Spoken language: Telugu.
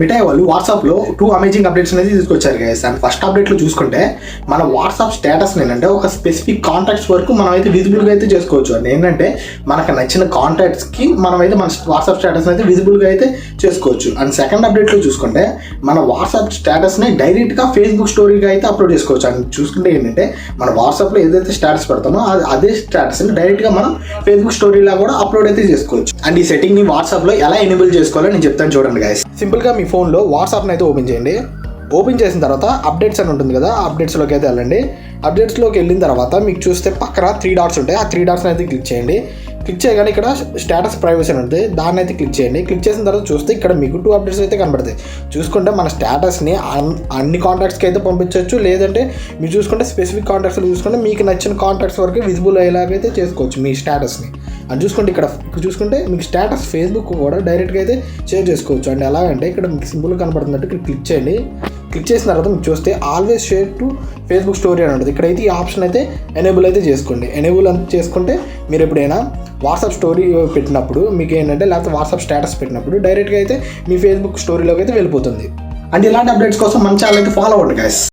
మిఠాయి వాళ్ళు వాట్సాప్లో 2 అమేజింగ్ అప్డేట్స్ అనేది తీసుకొచ్చారు గైస్. అండ్ ఫస్ట్ అప్డేట్లో చూసుకుంటే మన వాట్సాప్ స్టేటస్ ఏంటంటే ఒక స్పెసిఫిక్ కాంటాక్ట్స్ వరకు మనం అయితే విజిబుల్గా అయితే చేసుకోవచ్చు. అండ్ ఏంటంటే మనకు నచ్చిన కాంటాక్ట్స్కి మనమైతే మన వాట్సాప్ స్టేటస్ అయితే విజిబుల్గా అయితే చేసుకోవచ్చు. అండ్ సెకండ్ అప్డేట్లో చూసుకుంటే మన వాట్సాప్ స్టేటస్ని డైరెక్ట్గా ఫేస్బుక్ స్టోరీగా అయితే అప్లోడ్ చేసుకోవచ్చు. అండ్ చూసుకుంటే ఏంటంటే మన వాట్సాప్లో ఏదైతే స్టేటస్ పెడతామో అదే స్టేటస్ని డైరెక్ట్గా మనం ఫేస్బుక్ స్టోరీలా కూడా అప్లోడ్ అయితే చేసుకోవచ్చు. అండ్ ఈ సెట్టింగ్ని వాట్సాప్లో ఎలా ఎనేబుల్ చేసుకోవాలో నేను చెప్తాను చూడండి గైస్. సింపుల్గా మీ ఫోన్లో వాట్సాప్ని అయితే ఓపెన్ చేయండి. ఓపెన్ చేసిన తర్వాత అప్డేట్స్ అని ఉంటుంది కదా, అప్డేట్స్లోకి అయితే వెళ్ళండి. అప్డేట్స్లోకి వెళ్ళిన తర్వాత మీకు చూస్తే పక్కన 3 డాట్స్ ఉంటాయి. ఆ 3 డాట్స్ని అయితే క్లిక్ చేయండి. క్లిక్ చేయగానే ఇక్కడ స్టేటస్ ప్రైవసీ అని ఉంటుంది, దాన్ని అయితే క్లిక్ చేయండి. క్లిక్ చేసిన తర్వాత చూస్తే ఇక్కడ మీకు 2 అప్డేట్స్ అయితే కనబడతాయి. చూసుకుంటే మన స్టేటస్ని అన్ని కాంటాక్ట్స్కి అయితే పంపించవచ్చు, లేదంటే మీరు చూసుకుంటే స్పెసిఫిక్ కాంటాక్ట్స్లో చూసుకుంటే మీకు నచ్చిన కాంటాక్ట్స్ వరకు విజిబుల్ అయ్యేలాగైతే చేసుకోవచ్చు మీ స్టేటస్ని. అని చూసుకుంటే ఇక్కడ చూసుకుంటే మీకు స్టేటస్ ఫేస్బుక్ కూడా డైరెక్ట్గా అయితే షేర్ చేసుకోవచ్చు. అండ్ ఎలాగంటే ఇక్కడ మీకు సింపుల్గా కనబడుతున్నట్టు ఇక్కడ క్లిక్ చేయండి. క్లిక్ చేసిన తర్వాత మీకు చూస్తే always share to Facebook story అని ఉంటుంది. ఇక్కడైతే ఈ ఆప్షన్ అయితే ఎనేబుల్ అయితే చేసుకోండి. ఎనేబుల్ చేసుకుంటే మీరు ఎప్పుడైనా వాట్సాప్ స్టోరీ పెట్టినప్పుడు మీకు ఏంటంటే, లేకపోతే వాట్సాప్ స్టేటస్ పెట్టినప్పుడు డైరెక్ట్గా అయితే మీ ఫేస్బుక్ స్టోరీలోకి అయితే వెళ్ళిపోతుంది. అండ్ ఇలాంటి అప్డేట్స్ కోసం మన ఛానల్ అయితే ఫాలో అవ్వండి గైస్.